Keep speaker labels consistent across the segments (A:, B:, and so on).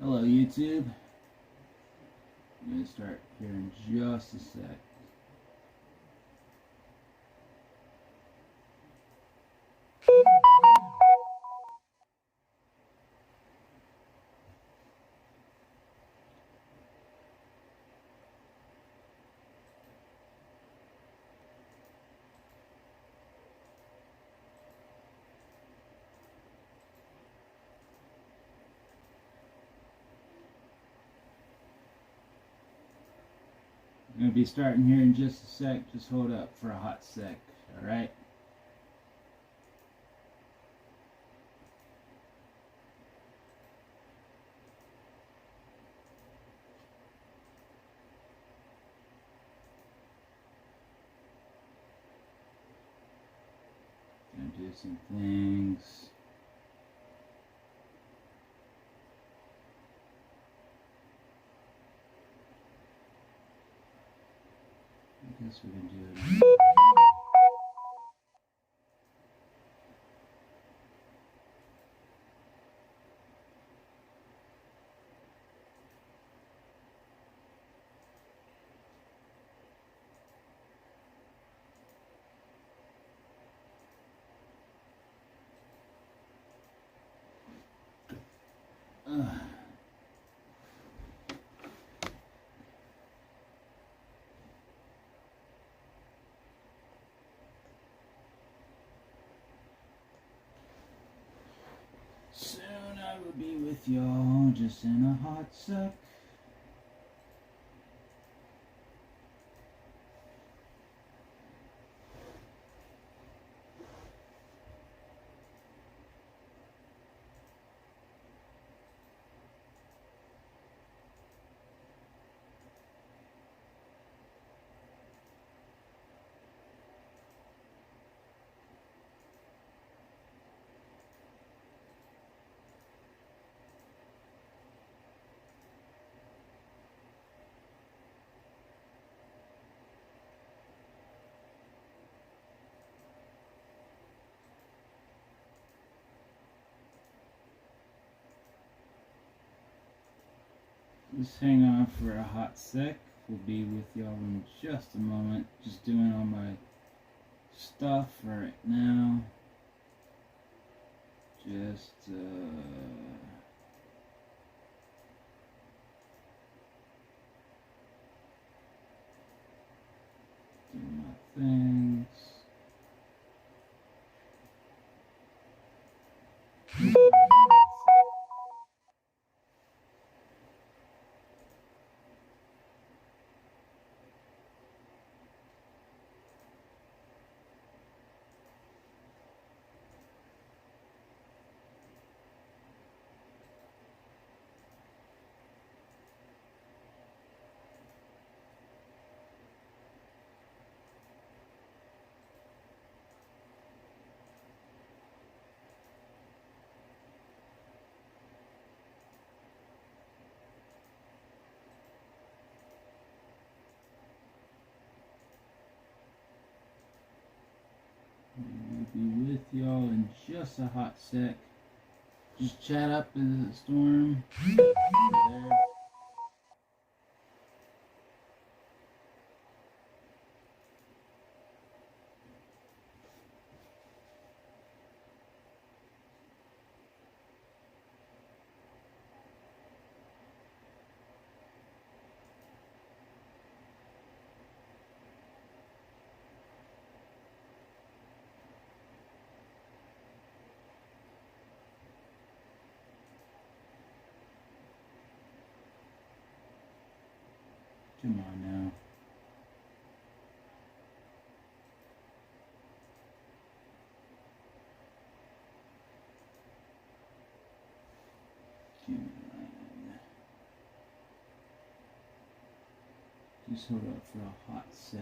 A: Hello YouTube. I'm going to start here in just a sec. I'm going to be starting here in just a sec. Just hold up for a hot sec. Alright? Gonna do some things. I guess we can do it. Soon I will be with y'all, just in a hot sec. Just hang on for a hot sec. We'll be with y'all in just a moment. Just doing all my stuff right now. Just do my things. We'll be with y'all in just a hot sec. Just chat up in the storm. There. Come on now. Come on. Just hold up for a hot sec.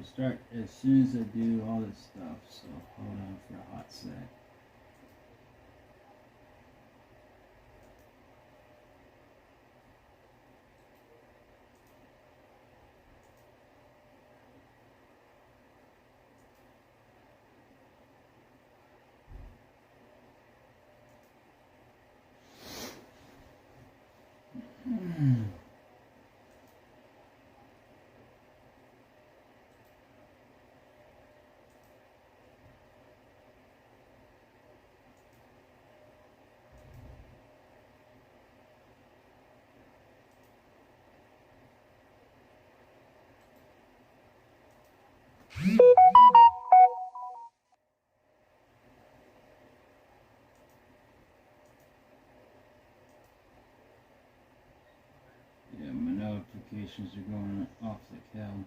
A: start as soon as I do all this stuff, so hold on for a hot sec. Yeah, my notifications are going off like hell.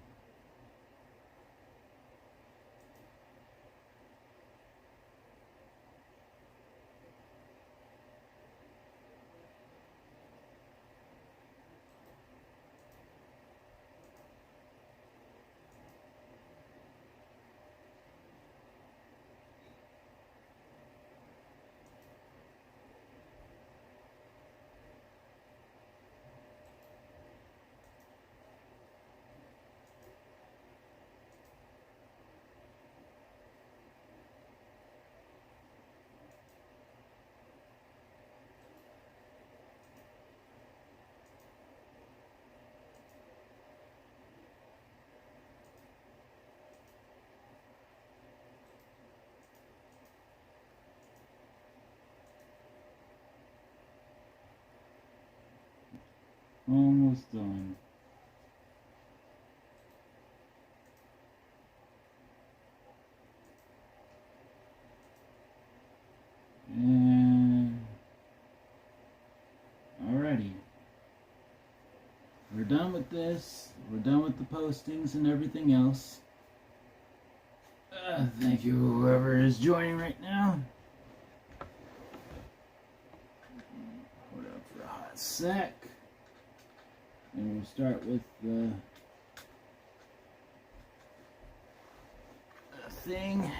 A: Almost done. And alrighty. We're done with this. We're done with the postings and everything else. Thank you, whoever is joining right now. Hold up for a hot sec. And we'll start with the thing.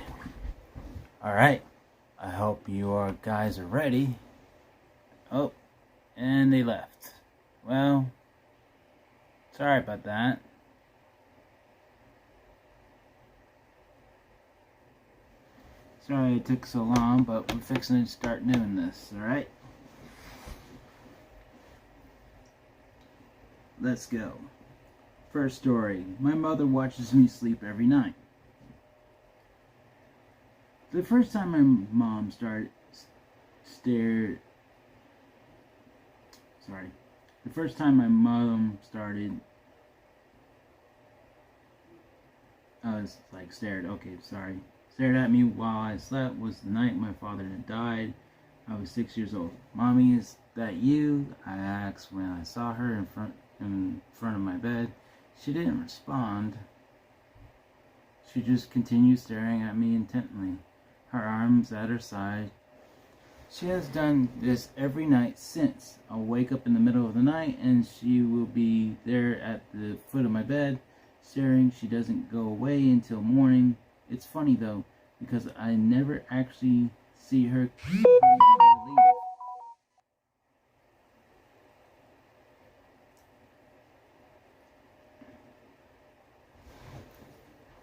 A: Alright. I hope you guys are ready. Oh, and they left. Well, sorry about that. Sorry it took so long, but we're fixing to start doing this, alright? Let's go. First story. My mother watches me sleep every night. The first time my mom started The first time my mom started stared at me while I slept was the night my father had died. I was 6 years old. Mommy, is that you? I asked when I saw her in front of my bed. She didn't respond. She just continued staring at me intently, her arms at her side. She has done this every night since. I'll wake up in the middle of the night and she will be there at the foot of my bed, staring. She doesn't go away until morning. It's funny though, because I never actually see her leave.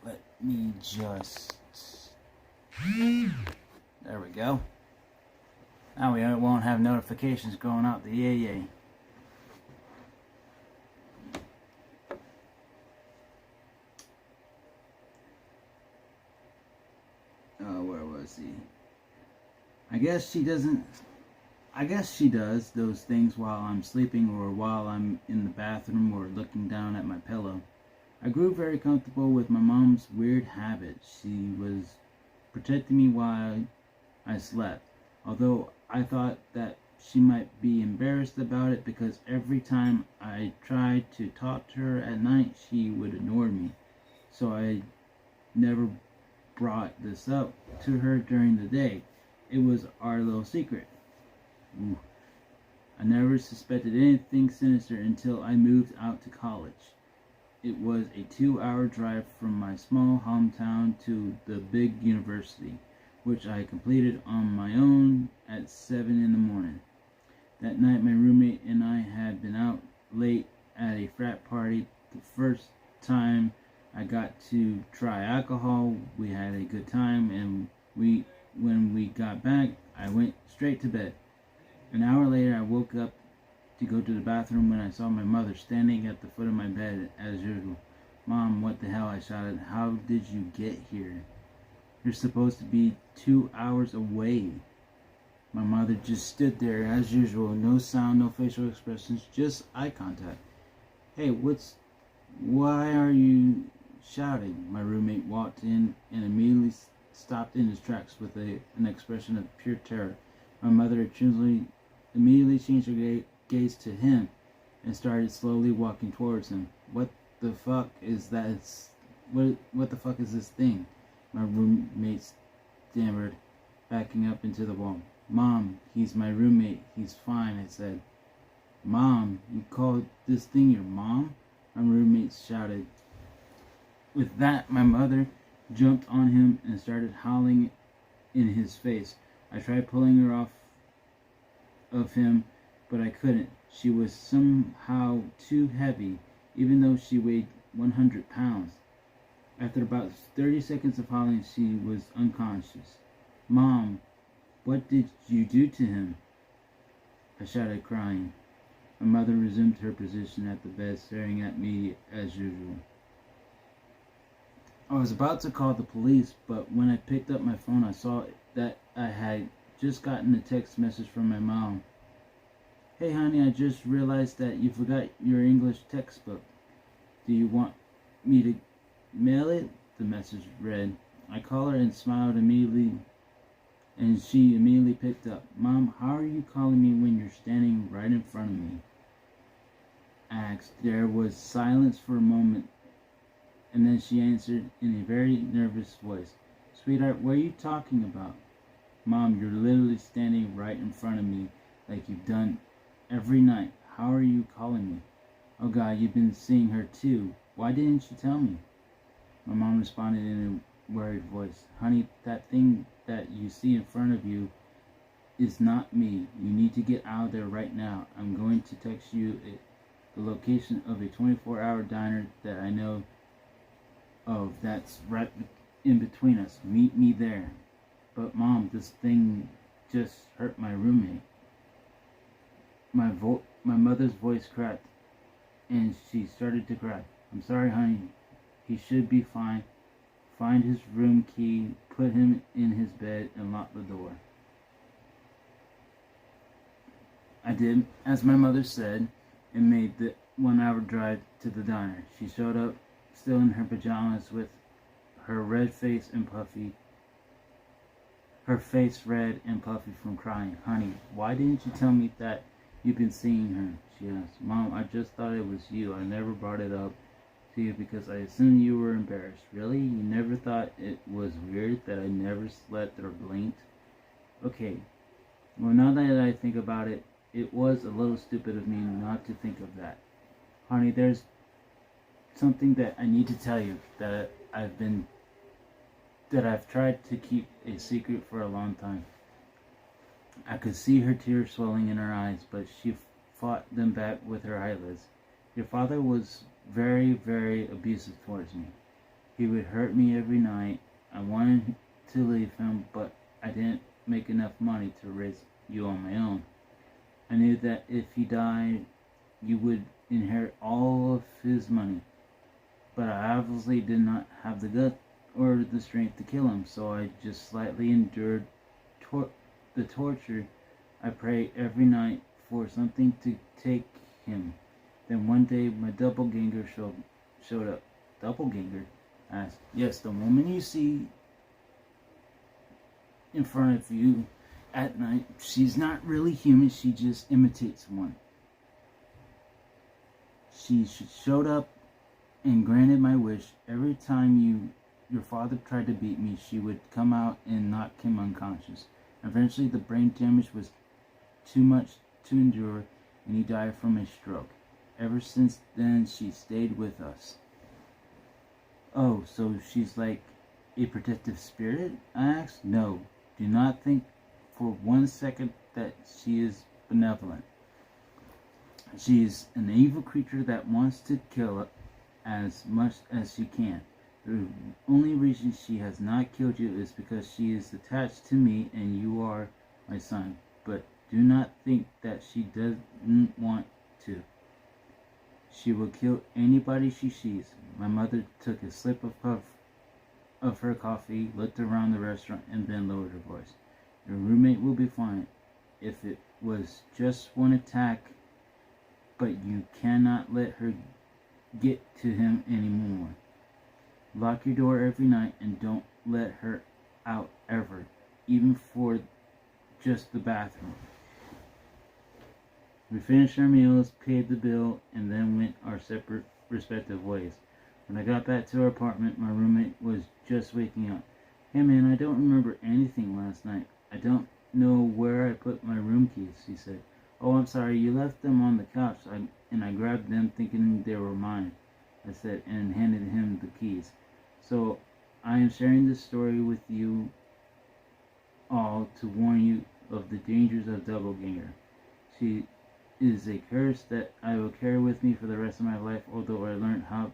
A: Let me just... There we go. Now we won't have notifications going out the yay. Oh, where was he? I guess she does those things while I'm sleeping or while I'm in the bathroom or looking down at my pillow. I grew very comfortable with my mom's weird habit. She was protecting me while I slept, although I thought that she might be embarrassed about it because every time I tried to talk to her at night, she would ignore me. So I never brought this up to her during the day. It was our little secret. Ooh. I never suspected anything sinister until I moved out to college. it was a 2-hour drive from my small hometown to the big university, which I completed on my own at 7 in the morning. That night, my roommate and I had been out late at a frat party. The first time I got to try alcohol. We had a good time, and when we got back, I went straight to bed. An hour later, I woke up to go to the bathroom when I saw my mother standing at the foot of my bed as usual. "Mom, what the hell?" I shouted. "How did you get here? You're supposed to be 2 hours away." My mother just stood there as usual, no sound, no facial expressions, just eye contact. "Hey, why are you shouting?" My roommate walked in and immediately stopped in his tracks with an expression of pure terror. My mother immediately changed her gaze to him and started slowly walking towards him. "What the fuck is that? What the fuck is this thing?" My roommate stammered, backing up into the wall. "Mom, he's my roommate. He's fine," I said. "Mom, you called this thing your mom?" My roommate shouted. With that, my mother jumped on him and started howling in his face. I tried pulling her off of him, but I couldn't. She was somehow too heavy, even though she weighed 100 pounds. After about 30 seconds of howling, she was unconscious. "Mom, what did you do to him?" I shouted, crying. My mother resumed her position at the bed, staring at me as usual. I was about to call the police, but when I picked up my phone, I saw that I had just gotten a text message from my mom. "Hey honey, I just realized that you forgot your English textbook. Do you want me to mail it?" The message read. I called her and smiled immediately, and she immediately picked up. "Mom, how are you calling me when you're standing right in front of me?" I asked. There was silence for a moment, and then she answered in a very nervous voice. "Sweetheart, what are you talking about?" "Mom, you're literally standing right in front of me like you've done every night. How are you calling me?" "Oh God, you've been seeing her too. Why didn't you tell me?" My mom responded in a worried voice. "Honey, that thing that you see in front of you is not me. You need to get out of there right now. I'm going to text you the location of a 24-hour diner that I know of that's right in between us. Meet me there." "But Mom, this thing just hurt my roommate." My mother's voice cracked, and she started to cry. "I'm sorry, honey. He should be fine. Find his room key, put him in his bed, and lock the door." I did as my mother said and made the 1-hour drive to the diner. She showed up still in her pajamas with her face red and puffy from crying. "Honey, why didn't you tell me that you've been seeing her?" she asked. "Mom, I just thought it was you. I never brought it up to you because I assumed you were embarrassed." "Really? You never thought it was weird that I never slept or blinked?" "Okay, well, now that I think about it, it was a little stupid of me not to think of that. Honey, there's something that I need to tell you that I've tried to keep a secret for a long time." I could see her tears swelling in her eyes, but she fought them back with her eyelids. "Your father was very, very abusive towards me. He would hurt me every night. I wanted to leave him, but I didn't make enough money to raise you on my own. I knew that if he died, you would inherit all of his money, but I obviously did not have the gut or the strength to kill him, so I just slightly endured the torture. I prayed every night for something to take him. Then one day my doppelganger showed up." "Doppelganger?" I asked. "Yes, the woman you see in front of you at night. She's not really human, she just imitates one. She showed up and granted my wish. Every time your father tried to beat me, she would come out and knock him unconscious. Eventually the brain damage was too much to endure, and he died from a stroke. Ever since then, she stayed with us." Oh, so she's like a protective spirit? I asked. No, do not think for 1 second that she is benevolent. She is an evil creature that wants to kill as much as she can. The only reason she has not killed you is because she is attached to me and you are my son. But do not think that she doesn't want to. She will kill anybody she sees. My mother took a sip of her coffee, looked around the restaurant, and then lowered her voice. Your roommate will be fine. If it was just one attack, but you cannot let her get to him anymore. Lock your door every night and don't let her out ever, even for just the bathroom. We finished our meals, paid the bill, and then went our separate respective ways. When I got back to our apartment, my roommate was just waking up. Hey man, I don't remember anything last night. I don't know where I put my room keys, he said. Oh, I'm sorry, you left them on the couch, and I grabbed them thinking they were mine, I said, and handed him the keys. So, I am sharing this story with you all to warn you of the dangers of doppelganger. She is a curse that I will carry with me for the rest of my life, although I learned how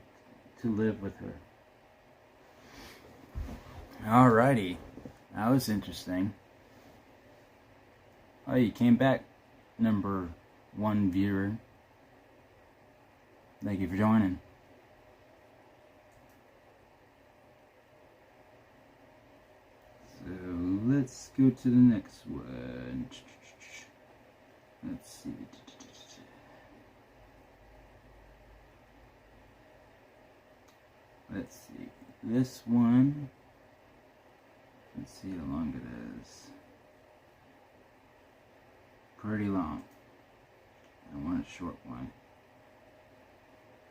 A: to live with her. Alrighty, that was interesting. Oh, you came back, number 1 viewer. Thank you for joining. So let's go to the next one. Let's see. Let's see. This one. Let's see how long it is. Pretty long. I want a short one.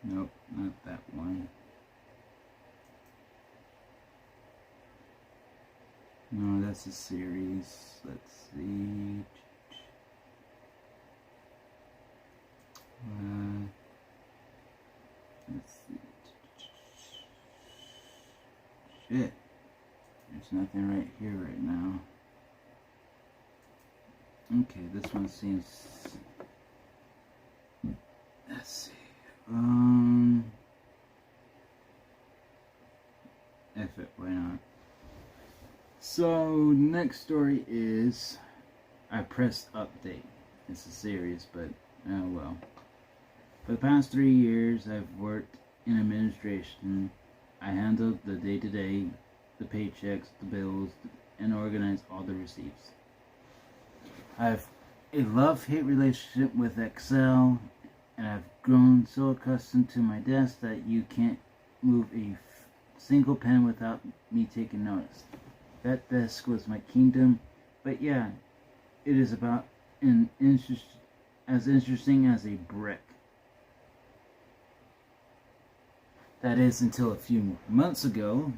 A: Nope, not that one. No, that's a series. Let's see. Let's see. Shit. There's nothing right here right now. Okay, this one seems... Let's see. F it, why not? So, next story is... I pressed update. It's a series, but oh well. For the past 3 years, I've worked in administration. I handled the day-to-day, the paychecks, the bills, and organized all the receipts. I have a love-hate relationship with Excel, and I've grown so accustomed to my desk that you can't move a single pen without me taking notice. That desk was my kingdom, but yeah, it is about as interesting as a brick. That is until a few months ago.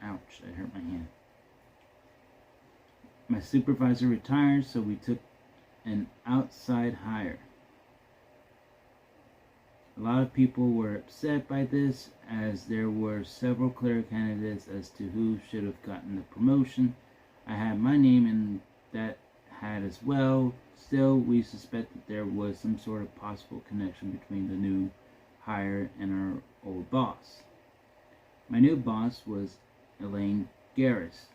A: Ouch, I hurt my hand. My supervisor retired, so we took an outside hire. A lot of people were upset by this, as there were several clear candidates as to who should have gotten the promotion. I had my name in that hat as well. Still, we suspected there was some sort of possible connection between the new hire and our old boss. My new boss was Elaine Garris,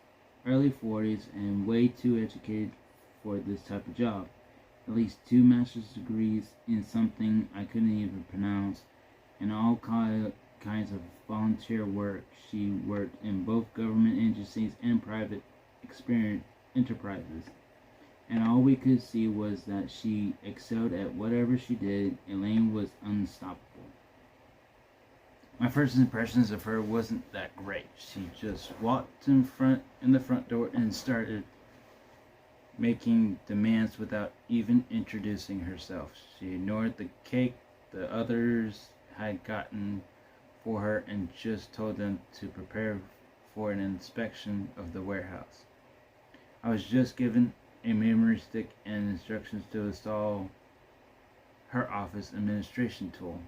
A: early 40s and way too educated for this type of job. At least 2 master's degrees in something I couldn't even pronounce, and all kinds of volunteer work. She worked in both government agencies and private enterprises, and all we could see was that she excelled at whatever she did. Elaine was unstoppable. My first impressions of her wasn't that great. She just walked in the front door and started making demands without even introducing herself. She ignored the cake the others had gotten for her and just told them to prepare for an inspection of the warehouse. I was just given a memory stick and instructions to install her office administration tool.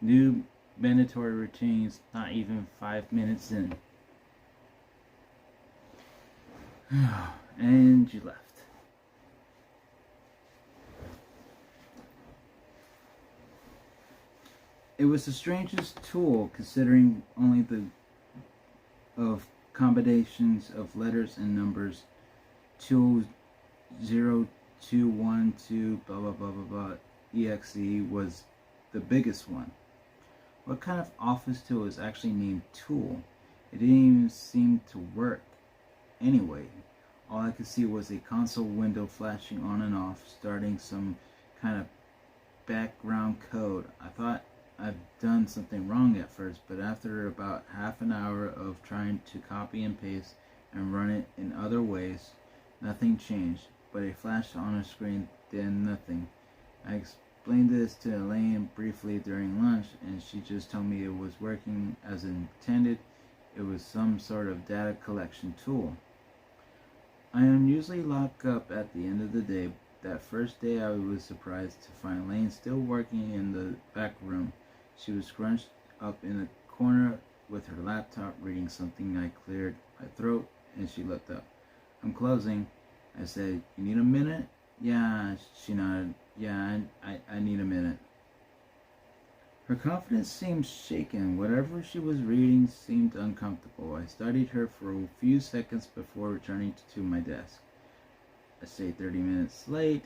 A: New mandatory routines, not even 5 minutes in. And you left. It was the strangest tool, considering only the of combinations of letters and numbers. 20212 blah blah blah blah blah exe was the biggest one. What kind of office tool is actually named tool? It didn't even seem to work anyway. All I could see was a console window flashing on and off, starting some kind of background code. I thought I'd done something wrong at first, but after about half an hour of trying to copy and paste and run it in other ways, nothing changed, but a flash on a screen did nothing. I explained this to Elaine briefly during lunch, and she just told me it was working as intended. It was some sort of data collection tool. I usually lock up at the end of the day. That first day I was surprised to find Elaine still working in the back room. She was scrunched up in a corner with her laptop reading something. I cleared my throat and she looked up. I'm closing. I said, you need a minute? Yeah, she nodded. Yeah, I need a minute. Her confidence seemed shaken. Whatever she was reading seemed uncomfortable. I studied her for a few seconds before returning to my desk. I stayed 30 minutes late.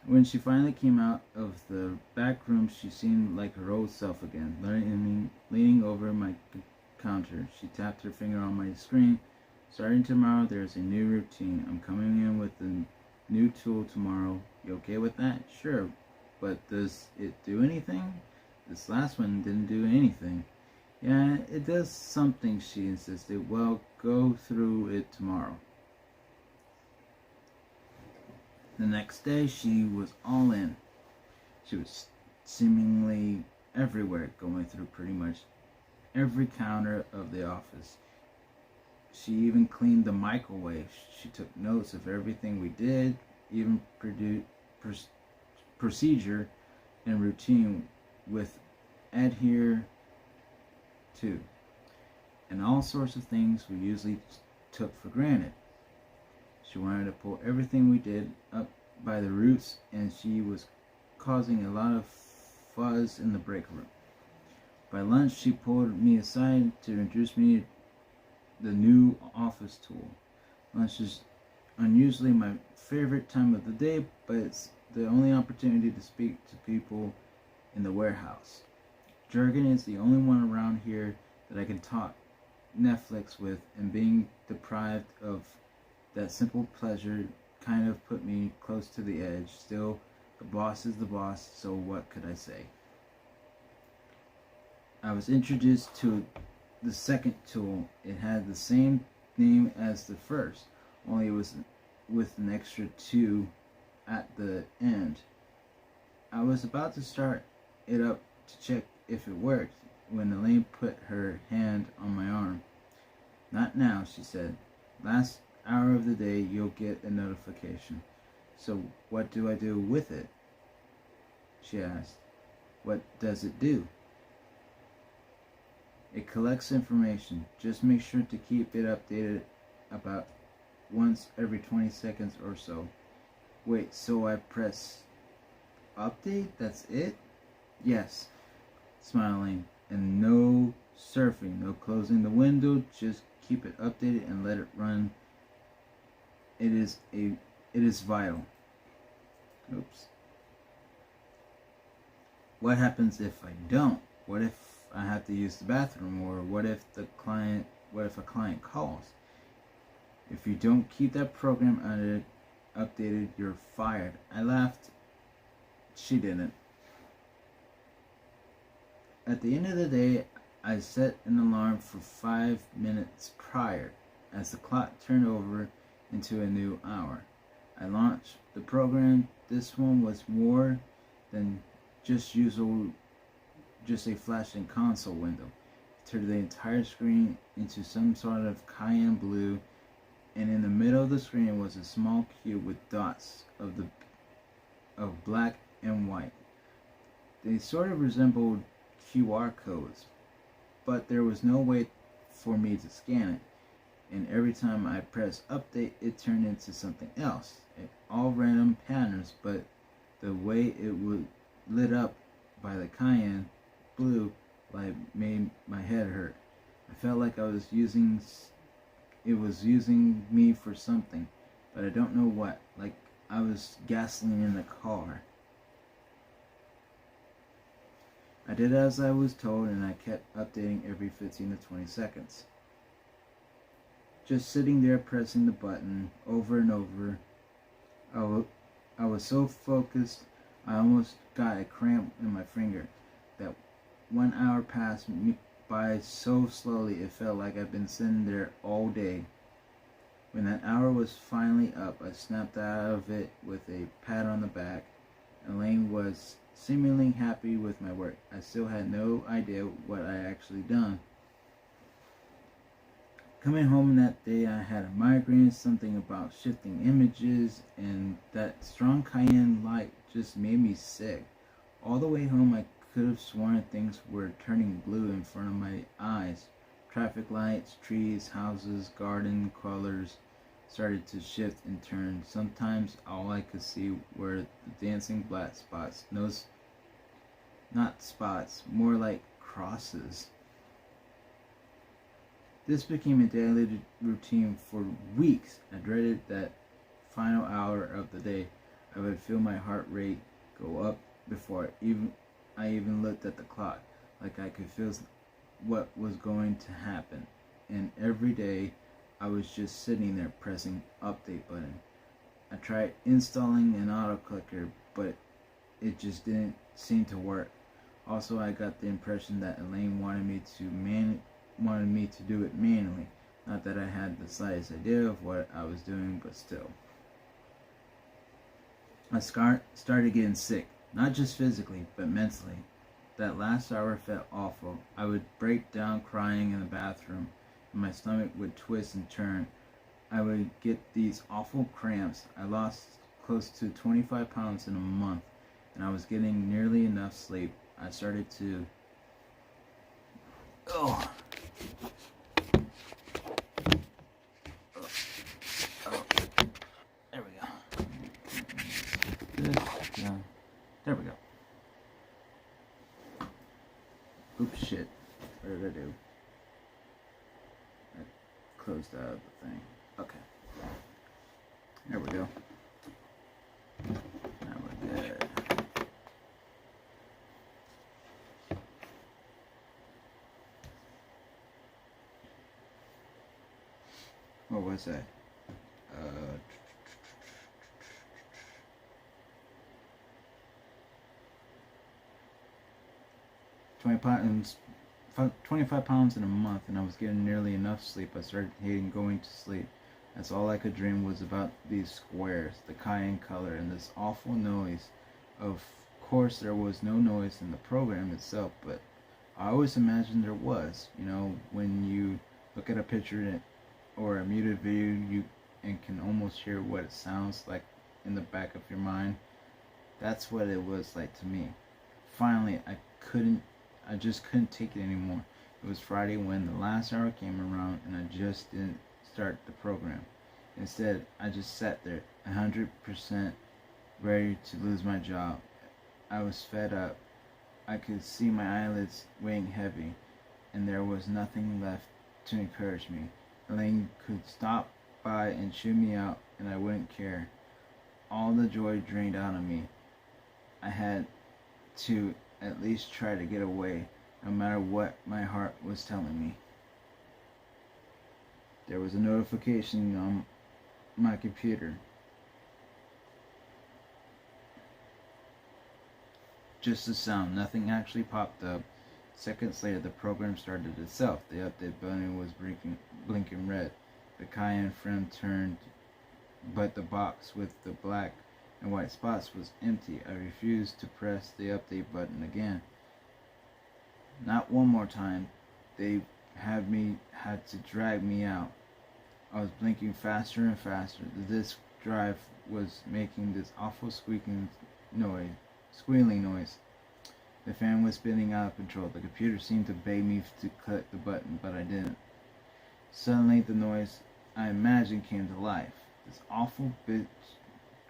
A: When she finally came out of the back room, she seemed like her old self again, leaning over my counter. She tapped her finger on my screen. Starting tomorrow, there's a new routine. I'm coming in with a new tool tomorrow. You okay with that? Sure. But does it do anything? This last one didn't do anything. Yeah, it does something, she insisted. Well, go through it tomorrow. The next day, she was all in. She was seemingly everywhere, going through pretty much every counter of the office. She even cleaned the microwave. She took notes of everything we did, even procedure and routine with adhere to, and all sorts of things we usually took for granted. She wanted to pull everything we did up by the roots, and she was causing a lot of fuzz in the break room. By lunch, she pulled me aside to introduce me to the new office tool. Lunch is unusually my favorite time of the day, but it's the only opportunity to speak to people in the warehouse. Jurgen is the only one around here that I can talk Netflix with, and being deprived of that simple pleasure kind of put me close to the edge. Still, the boss is the boss, so what could I say? I was introduced to the second tool. It had the same name as the first, only it was with an extra 2 at the end. I was about to start it up to check if it worked when Elaine put her hand on my arm. Not now, she said. Last hour of the day, you'll get a notification. So what do I do with it? She asked. What does it do? It collects information. Just make sure to keep it updated about once every 20 seconds or so. Wait, so I press update? That's it? Yes. Smiling. And no surfing, no closing the window. Just keep it updated and let it run. It is vital. Oops. What happens if I don't? What if I have to use the bathroom? Or what if a client calls? If you don't keep that program updated, you're fired. I laughed. She didn't. At the end of the day, I set an alarm for 5 minutes prior. As the clock turned over into a new hour, I launched the program. This one was more than just a flashing console window. It turned the entire screen into some sort of cayenne blue, and in the middle of the screen was a small cube with dots of black and white. They sort of resembled QR codes, but there was no way for me to scan it. And every time I pressed update, it turned into something else. All random patterns, but the way it would lit up by the cayenne blue light made my head hurt. I felt like it was using me for something, but I don't know what. Like I was gasoline in the car. I did as I was told, and I kept updating every 15 to 20 seconds. Just sitting there pressing the button over and over. I was so focused, I almost got a cramp in my finger. That 1 hour passed me by so slowly it felt like I'd been sitting there all day. When that hour was finally up, I snapped out of it with a pat on the back. Elaine was seemingly happy with my work. I still had no idea what I actually done. Coming home that day, I had a migraine, something about shifting images, and that strong cayenne light just made me sick. All the way home, I could have sworn things were turning blue in front of my eyes. Traffic lights, trees, houses, garden colors started to shift and turn. Sometimes all I could see were the dancing black spots. Not spots, more like crosses. This became a daily routine for weeks. I dreaded that final hour of the day. I would feel my heart rate go up before I even looked at the clock, like I could feel what was going to happen. And every day, I was just sitting there pressing update button. I tried installing an auto clicker, but it just didn't seem to work. Also, I got the impression that Elaine wanted me to do it manually. Not that I had the slightest idea of what I was doing, but still. I started getting sick, not just physically, but mentally. That last hour felt awful. I would break down crying in the bathroom, and my stomach would twist and turn. I would get these awful cramps. I lost close to 25 pounds in a month, and I was getting nearly enough sleep. I started to... Oh. There we go. Yeah. There we go. Oops, shit. What did I do? I closed out the thing. Okay. There we go. Now we're good. What was that? 25 pounds in a month, and I was getting nearly enough sleep. I started hating going to sleep. That's all I could dream was about these squares, the cayenne color, and this awful noise. Of course, there was no noise in the program itself, but I always imagined there was. You know, when you look at a picture or a muted video, you can almost hear what it sounds like in the back of your mind. That's what it was like to me. Finally, I just couldn't take it anymore. It was Friday when the last hour came around, and I just didn't start the program. Instead, I just sat there, 100% ready to lose my job. I was fed up. I could see my eyelids weighing heavy, and there was nothing left to encourage me. Elaine could stop by and chew me out, and I wouldn't care. All the joy drained out of me. I had to at least try to get away, no matter what my heart was telling me. There was a notification on my computer. Just a sound, nothing actually popped up. Seconds later, the program started itself. The update button was blinking red. The cayenne frame turned, but the box with the black and white spots was empty. I refused to press the update button again. Not one more time. They had to drag me out. I was blinking faster and faster. The disk drive was making this awful squealing noise. The fan was spinning out of control. The computer seemed to beg me to click the button, but I didn't. Suddenly, the noise I imagined came to life. This awful bit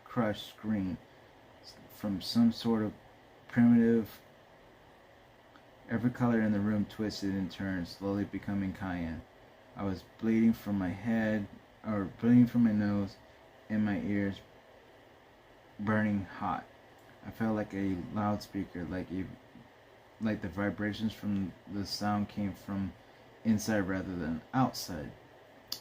A: crushed scream from some sort of primitive. Every color in the room twisted and turned, slowly becoming cayenne. I was bleeding from my head, or bleeding from my nose, and my ears burning hot. I felt like a loudspeaker, like the vibrations from the sound came from inside rather than outside.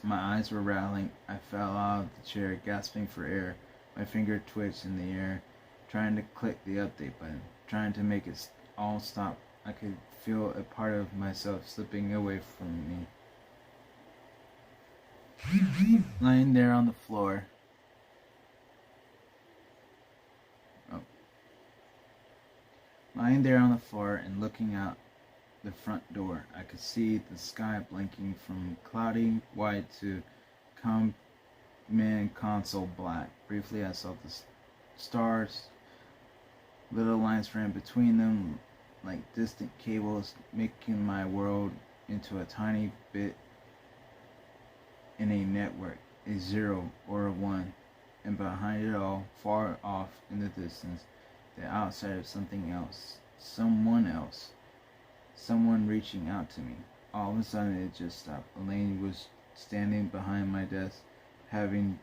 A: My eyes were rattling. I fell out of the chair, gasping for air. My finger twitched in the air, trying to click the update button, trying to make it all stop. I could feel a part of myself slipping away from me. Lying there on the floor. Lying there on the floor and looking out the front door, I could see the sky blinking from cloudy white to command console black. Briefly, I saw the stars. Little lines ran between them like distant cables, making my world into a tiny bit in a network, a 0 or a 1, and behind it all, far off in the distance, the outside of something else, someone else, someone reaching out to me. All of a sudden it just stopped. Elaine was standing behind my desk, having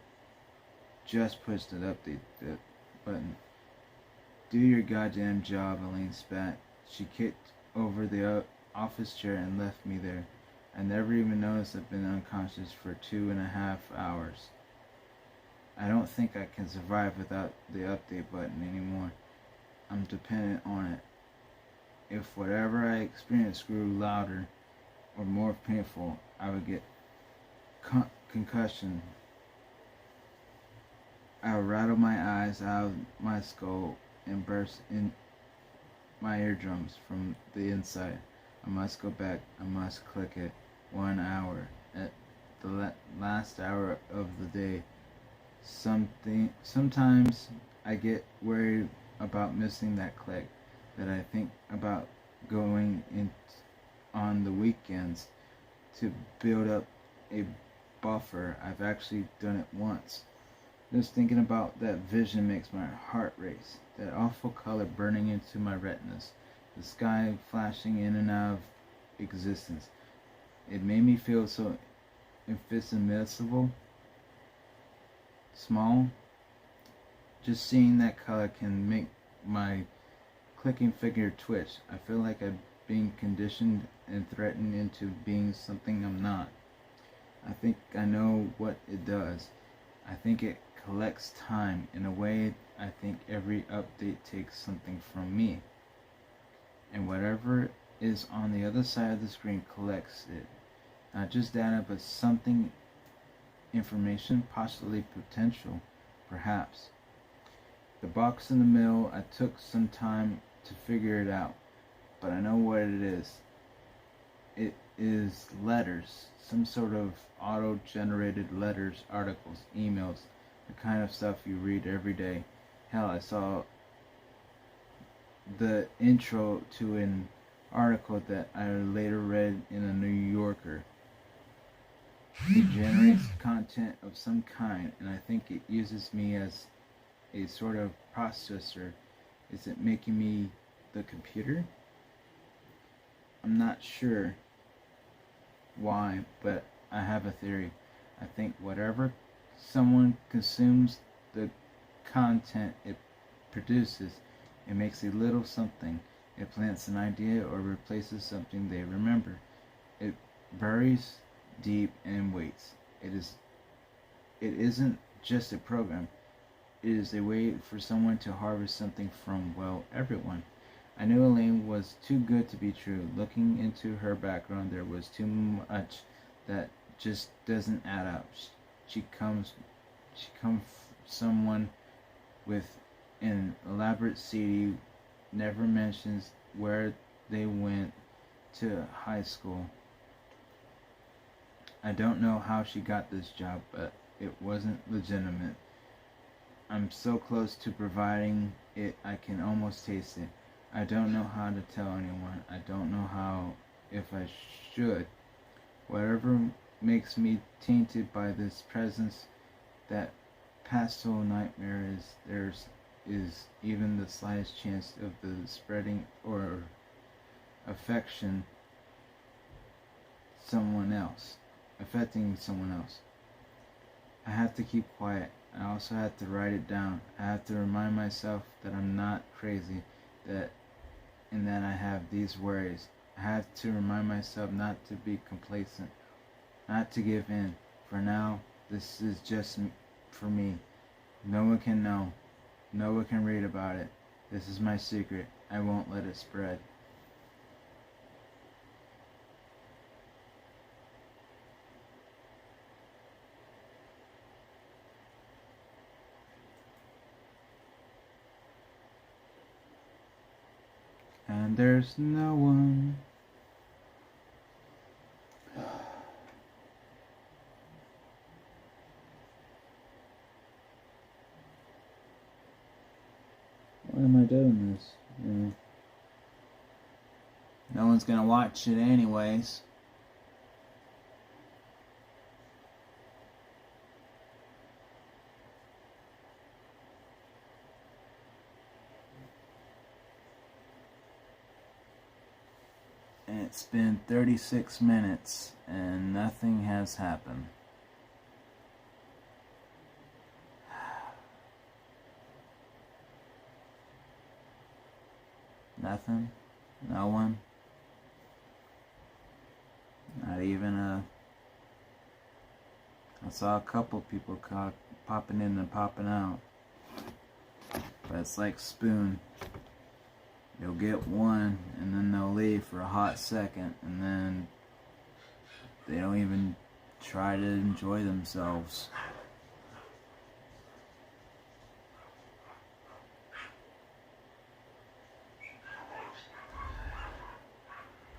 A: just pushed the update button. Do your goddamn job, Elaine spat. She kicked over the office chair and left me there. I never even noticed I've been unconscious for 2.5 hours. I don't think I can survive without the update button anymore. I'm dependent on it. If whatever I experienced grew louder or more painful, I would get concussion. I would rattle my eyes out of my skull and burst in my eardrums from the inside. I must go back. I must click it. 1 hour. At the last hour of the day. Sometimes I get worried about missing that click, that I think about going in on the weekends to build up a buffer. I've actually done it once. Just thinking about that vision makes my heart race. That awful color burning into my retinas. The sky flashing in and out of existence. It made me feel so infinitesimal, small. Just seeing that color can make my clicking finger twitch. I feel like I'm being conditioned and threatened into being something I'm not. I think I know what it does. I think it collects time. In a way, I think every update takes something from me. And whatever is on the other side of the screen collects it. Not just data, but something, information, possibly potential, perhaps. The box in the middle, I took some time to figure it out, but I know what it is. It is letters, some sort of auto-generated letters, articles, emails, the kind of stuff you read every day. Hell, I saw the intro to an article that I later read in a New Yorker. It generates content of some kind, and I think it uses me as a sort of processor. Is it making me the computer? I'm not sure why, but I have a theory. I think whatever someone consumes the content it produces, it makes a little something. It plants an idea or replaces something they remember. It buries deep and waits. It isn't just a program. It is a way for someone to harvest something from, well, everyone. I knew Elaine was too good to be true. Looking into her background, there was too much that just doesn't add up. She comes someone with an elaborate CD, never mentions where they went to high school. I don't know how she got this job, but it wasn't legitimate. I'm so close to providing it, I can almost taste it. I don't know how to tell anyone. I don't know how, if I should. Whatever makes me tainted by this presence, that pastoral nightmare is even the slightest chance of the spreading or affecting someone else. I have to keep quiet. I also have to write it down. I have to remind myself that I'm not crazy, and that I have these worries. I have to remind myself not to be complacent, not to give in. For now, this is just for me. No one can know. No one can read about it. This is my secret. I won't let it spread. And there's no one. Why am I doing this? Yeah. No one's gonna watch it anyways. And it's been 36 minutes and nothing has happened. Nothing? No one? Not even I saw a couple people popping in and popping out. But it's like Spoon. You'll get one and then they'll leave for a hot second and then they don't even try to enjoy themselves.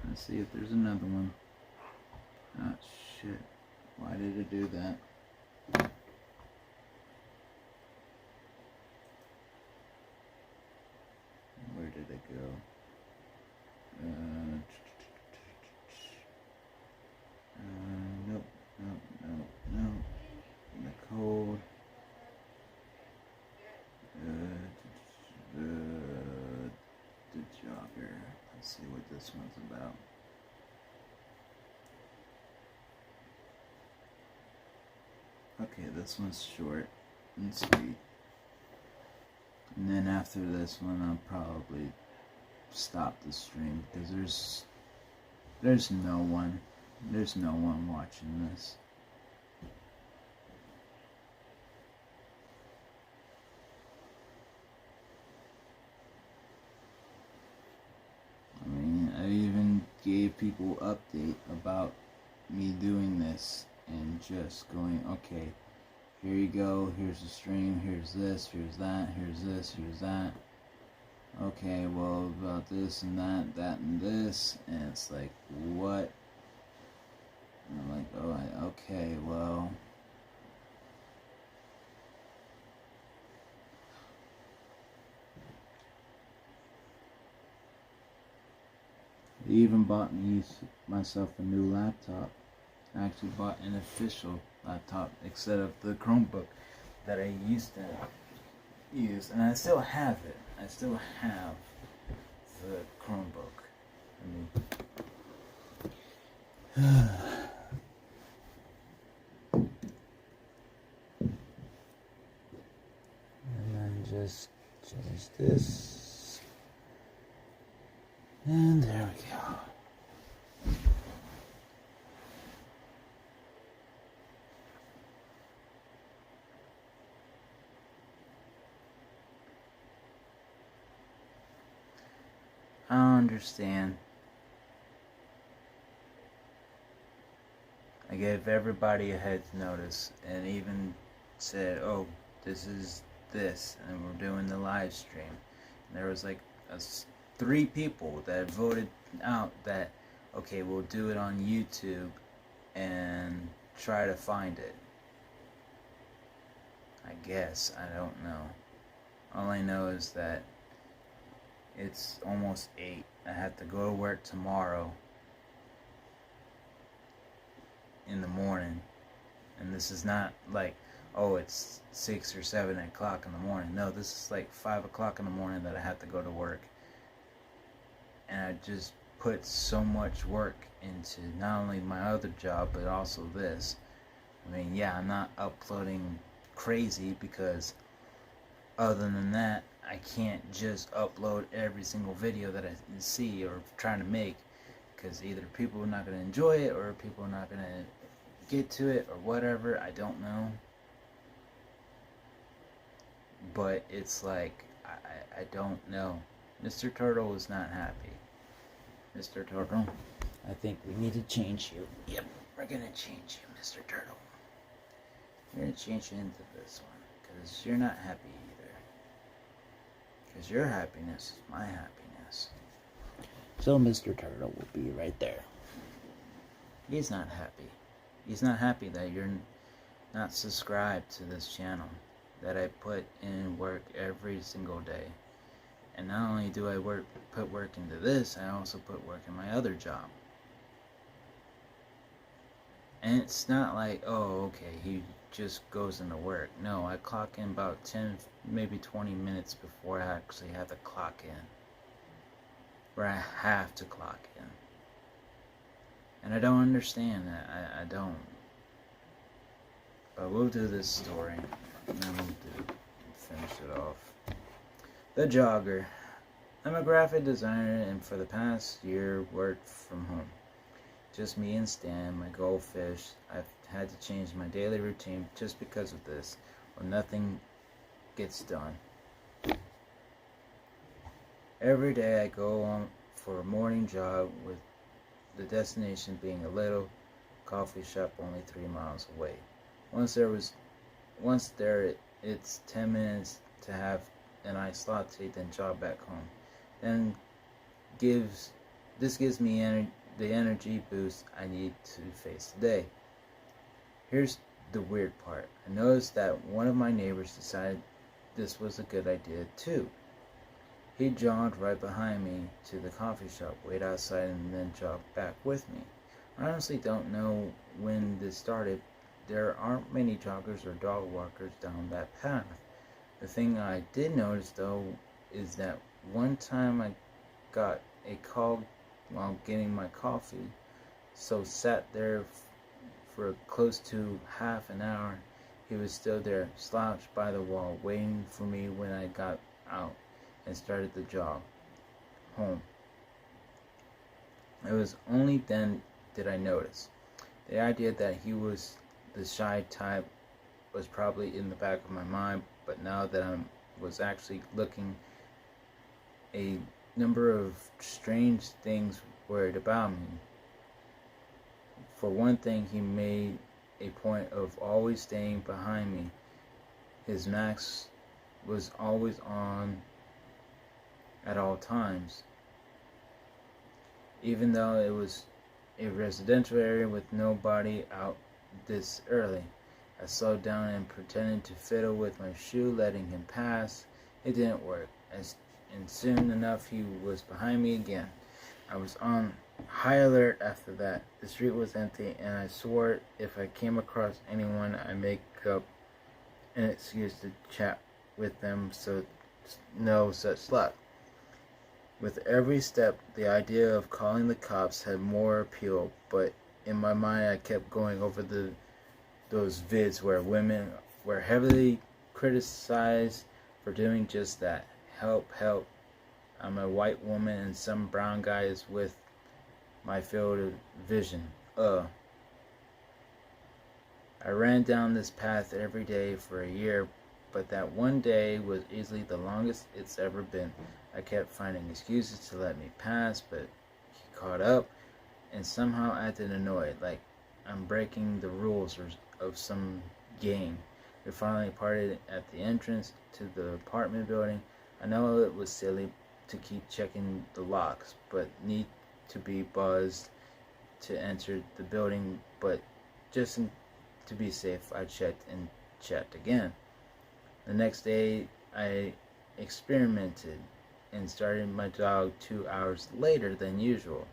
A: Let's see if there's another one. Oh shit. Why did it do that? Where did it go? Nope. The code. The jogger. Let's see what this one's about. Okay, this one's short and sweet. And then after this one, I'll probably stop the stream because there's no one watching this. I mean, I even gave people update about me doing this and just going, okay, here you go, here's the stream, here's this, here's that, here's this, here's that. Okay, well, about this and that and this, and it's like, what? And I'm like, oh, okay, well. They even bought myself a new laptop. I actually bought an official laptop instead of the Chromebook that I used to use, and I still have it. I still have the Chromebook. And then just change this, and there we go. I don't understand. I gave everybody a head's notice and even said, oh, this is this, and we're doing the live stream. And there was like 3 people that voted out that, okay, we'll do it on YouTube and try to find it. I guess. I don't know. All I know is that It's almost 8. I have to go to work tomorrow in the morning. And this is not like, oh, it's 6 or 7 o'clock in the morning. No, this is like 5 o'clock in the morning that I have to go to work. And I just put so much work into not only my other job, but also this. I mean, yeah, I'm not uploading crazy because other than that, I can't just upload every single video that I see or trying to make, because either people are not going to enjoy it or people are not going to get to it or whatever. I don't know. But it's like, I don't know. Mr. Turtle is not happy. Mr. Turtle, I think we need to change you. Yep, we're going to change you, Mr. Turtle. We're going to change you into this one, because you're not happy either. Because your happiness is my happiness. So Mr. Turtle will be right there. He's not happy. He's not happy that you're not subscribed to this channel, that I put in work every single day. And not only do I put work into this, I also put work in my other job. And it's not like, oh, okay, he just goes into work. No, I clock in about 10, maybe 20 minutes before I actually have to clock in. Where I have to clock in. And I don't understand that. I don't. But we'll do this story. And then we'll finish it off. The Jogger. I'm a graphic designer and for the past year worked from home. Just me and Stan, my goldfish. I've had to change my daily routine just because of this, or nothing gets done. Every day I go on for a morning jog with the destination being a little coffee shop only 3 miles away. Once there, it's 10 minutes to have an iced latte, then jog back home. Then this gives me the energy boost I need to face the day. Here's the weird part. I noticed that one of my neighbors decided this was a good idea too. He jogged right behind me to the coffee shop, wait outside, and then jogged back with me. I honestly don't know when this started. There aren't many joggers or dog walkers down that path. The thing I did notice though is that one time I got a call while getting my coffee, so sat there for close to half an hour. He was still there, slouched by the wall, waiting for me when I got out and started the jog home. It was only then did I notice. The idea that he was the shy type was probably in the back of my mind, but now that I was actually looking, a number of strange things worried about me. For one thing, he made a point of always staying behind me. His mask was always on at all times. Even though it was a residential area with nobody out this early. I slowed down and pretended to fiddle with my shoe, letting him pass. It didn't work, and soon enough he was behind me again. I was on high alert after that. The street was empty, and I swore if I came across anyone, I'd make up an excuse to chat with them, so no such luck. With every step, the idea of calling the cops had more appeal, but in my mind I kept going over those vids where women were heavily criticized for doing just that. Help, help. I'm a white woman and some brown guy is with my field of vision. I ran down this path every day for a year, but that one day was easily the longest it's ever been. I kept finding excuses to let me pass, but he caught up and somehow acted annoyed, like I'm breaking the rules of some game. We finally parted at the entrance to the apartment building. I know it was silly to keep checking the locks, but need to be buzzed to enter the building, but just to be safe, I checked and checked again. The next day, I experimented. and started my jog 2 hours later than usual.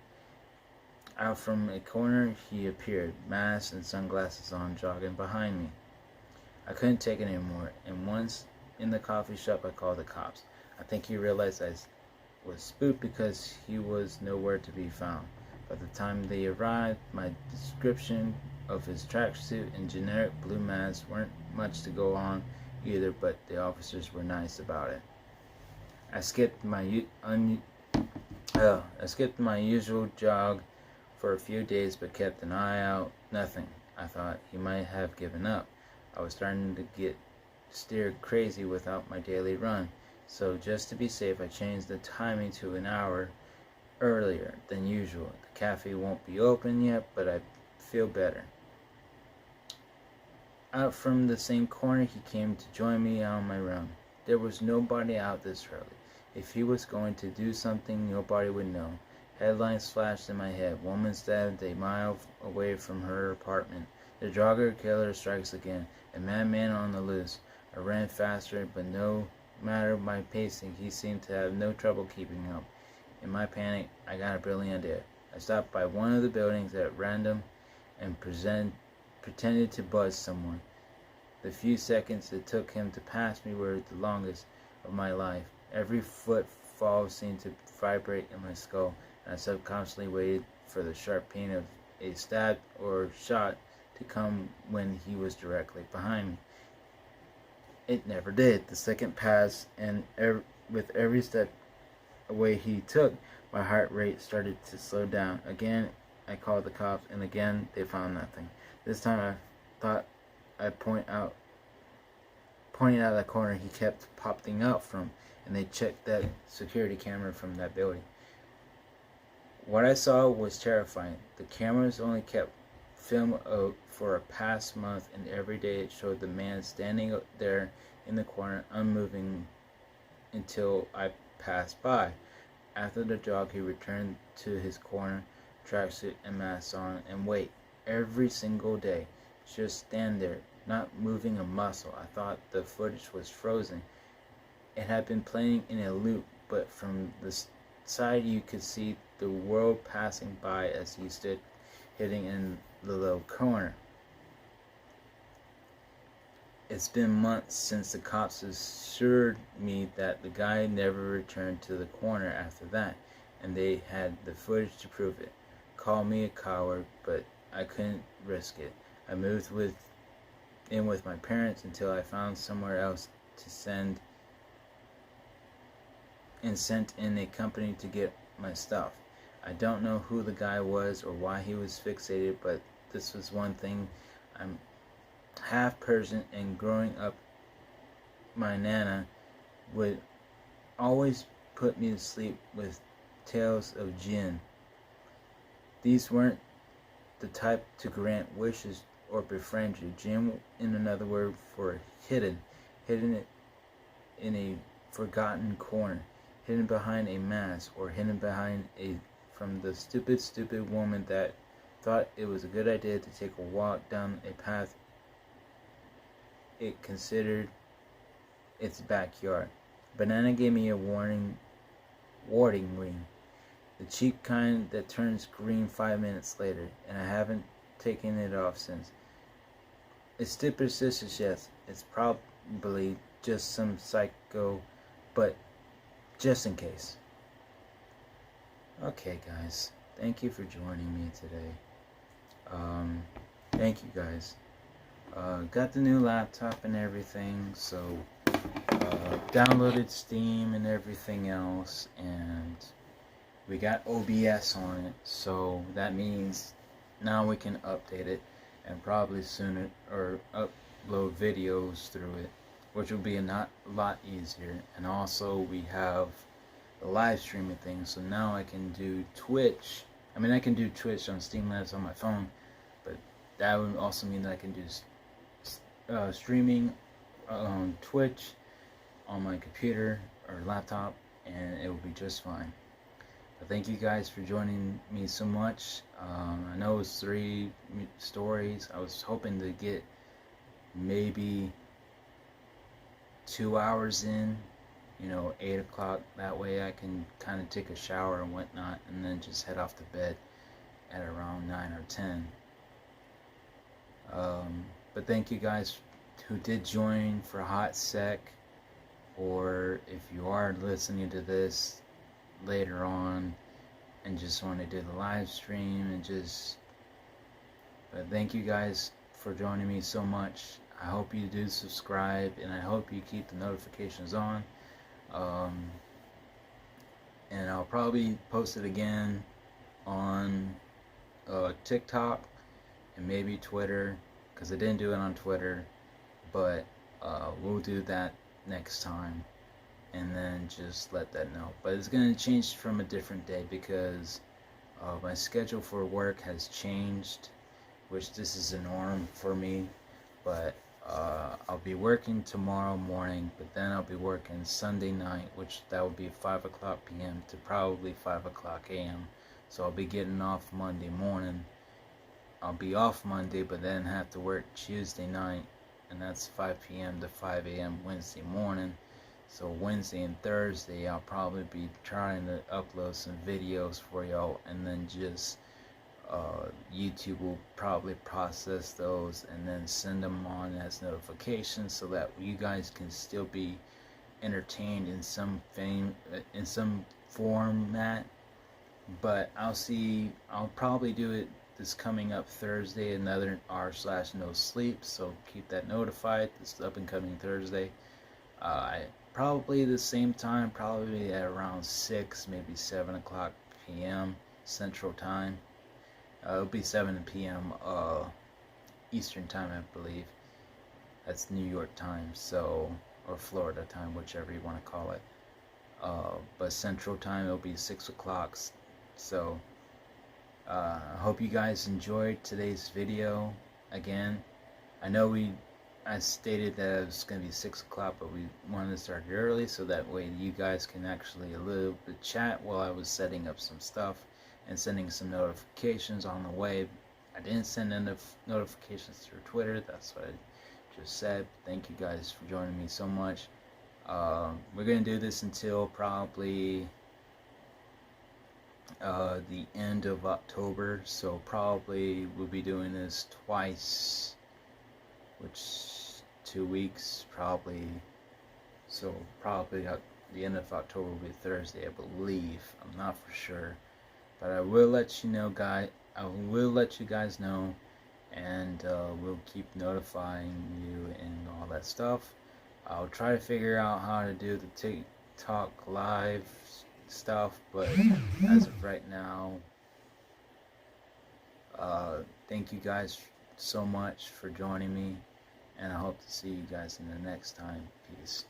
A: Out from a corner he appeared, mask and sunglasses on, jogging behind me. I couldn't take it anymore, and once in the coffee shop I called the cops. I think he realized I was spooked because he was nowhere to be found. By the time they arrived, my description of his tracksuit and generic blue mask weren't much to go on either, but the officers were nice about it. I skipped my usual jog for a few days, but kept an eye out. Nothing. I thought he might have given up. I was starting to get stir crazy without my daily run, so just to be safe I changed the timing to an hour earlier than usual. The cafe won't be open yet, but I feel better. Out from the same corner he came to join me on my run. There was nobody out this early. If he was going to do something, nobody would know. Headlines flashed in my head. Woman stabbed a mile away from her apartment. The jogger killer strikes again. A madman on the loose. I ran faster, but no matter my pacing, he seemed to have no trouble keeping up. In my panic, I got a brilliant idea. I stopped by one of the buildings at random and pretended to buzz someone. The few seconds it took him to pass me were the longest of my life. Every footfall seemed to vibrate in my skull, and I subconsciously waited for the sharp pain of a stab or shot to come when he was directly behind me. It never did. The second passed, and with every step away he took, my heart rate started to slow down. Again, I called the cops, and again they found nothing. This time I thought I'd pointing out that corner he kept popping out from, and they checked that security camera from that building. What I saw was terrifying. The cameras only kept film for a past month, and every day it showed the man standing there in the corner, unmoving until I passed by. After the jog, he returned to his corner, tracksuit and mask on, and wait every single day. Just stand there, not moving a muscle. I thought the footage was frozen. It had been playing in a loop, but from the side you could see the world passing by as he stood hidden in the little corner. It's been months since the cops assured me that the guy never returned to the corner after that, and they had the footage to prove it. Call me a coward, but I couldn't risk it. I moved in with my parents until I found somewhere else to sent in a company to get my stuff. I don't know who the guy was or why he was fixated, but this was one thing. I'm half Persian, and growing up my nana would always put me to sleep with tales of jinn. These weren't the type to grant wishes or befriend you. Jinn, in another word for hidden it in a forgotten corner, hidden behind a mask, or hidden behind from the stupid woman that thought it was a good idea to take a walk down a path it considered its backyard. Banana gave me a warding ring, the cheap kind that turns green 5 minutes later, and I haven't taken it off since. It's superstitious, yes. It's probably just some psycho, but just in case. Okay, guys. Thank you for joining me today. Thank you, guys. Got the new laptop and everything, so downloaded Steam and everything else, and we got OBS on it, so that means now we can update it and probably sooner or upload videos through it, which will be a lot easier. And also we have the live streaming thing, so now I can do Twitch. I mean, I can do Twitch on Streamlabs on my phone, but that would also mean that I can do streaming on Twitch on my computer or laptop, and it will be just fine. But thank you guys for joining me so much. I know it's 3 stories. I was hoping to get maybe 2 hours in, 8 o'clock. That way I can kind of take a shower and whatnot, and then just head off to bed at around 9 or 10. But thank you guys who did join for a hot sec, or if you are listening to this later on and just want to do the live stream but thank you guys for joining me so much. I hope you do subscribe, and I hope you keep the notifications on. And I'll probably post it again on TikTok and maybe Twitter, because I didn't do it on Twitter, but we'll do that next time, and then just let that know. But it's going to change from a different day, because my schedule for work has changed, which this is a norm for me. But I'll be working tomorrow morning, but then I'll be working Sunday night, which that will be 5 o'clock p.m. to probably 5 o'clock a.m. So I'll be getting off Monday morning. I'll be off Monday, but then have to work Tuesday night, and that's 5 p.m. to 5 a.m. Wednesday morning. So Wednesday and Thursday I'll probably be trying to upload some videos for y'all, and then just YouTube will probably process those and then send them on as notifications, so that you guys can still be entertained in some format. But I'll probably do it this coming up Thursday, another r/NoSleep, so keep that notified. This up and coming Thursday, probably the same time, probably at around 6, maybe 7 o'clock p.m. Central Time. It'll be 7 p.m. Eastern Time, I believe. That's New York time, so, or Florida time, whichever you want to call it. But Central Time, it'll be 6 o'clock. So I hope you guys enjoyed today's video. Again, I know I stated that it was going to be 6 o'clock, but we wanted to start early, so that way you guys can actually a little bit chat while I was setting up some stuff and sending some notifications on the way. I didn't send enough notifications through Twitter. That's what I just said. Thank you guys for joining me so much. We're going to do this until probably the end of October, so probably we'll be doing this twice, which 2 weeks probably. So probably the end of October will be Thursday, I believe. I'm not for sure, but I will let you know, guys. I will let you guys know, and we'll keep notifying you and all that stuff. I'll try to figure out how to do the TikTok live stuff, but as of right now, thank you guys so much for joining me, and I hope to see you guys in the next time. Peace.